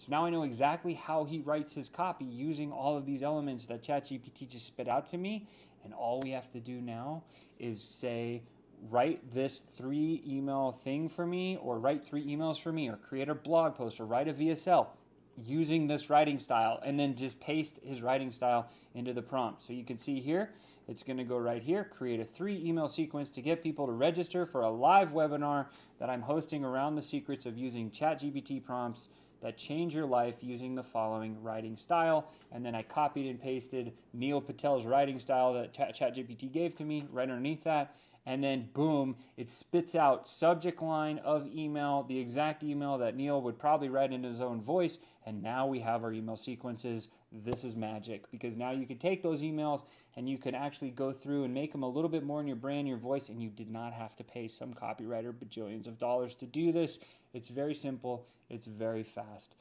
So now I know exactly how he writes his copy using all of these elements that ChatGPT just spit out to me. And all we have to do now is say, write this 3 email thing for me, or write 3 emails for me, or create a blog post, or write a VSL using this writing style, and then just paste his writing style into the prompt. So you can see here, it's going to go right here, create a 3 email sequence to get people to register for a live webinar that I'm hosting around the secrets of using ChatGPT prompts that change your life using the following writing style. And then I copied and pasted Neil Patel's writing style that ChatGPT gave to me right underneath that. And then boom, it spits out subject line of email, the exact email that Neil would probably write in his own voice. And now we have our email sequences. This is magic, because now you can take those emails and you can actually go through and make them a little bit more in your brand, your voice, and you did not have to pay some copywriter bajillions of dollars to do this. It's very simple. It's very fast.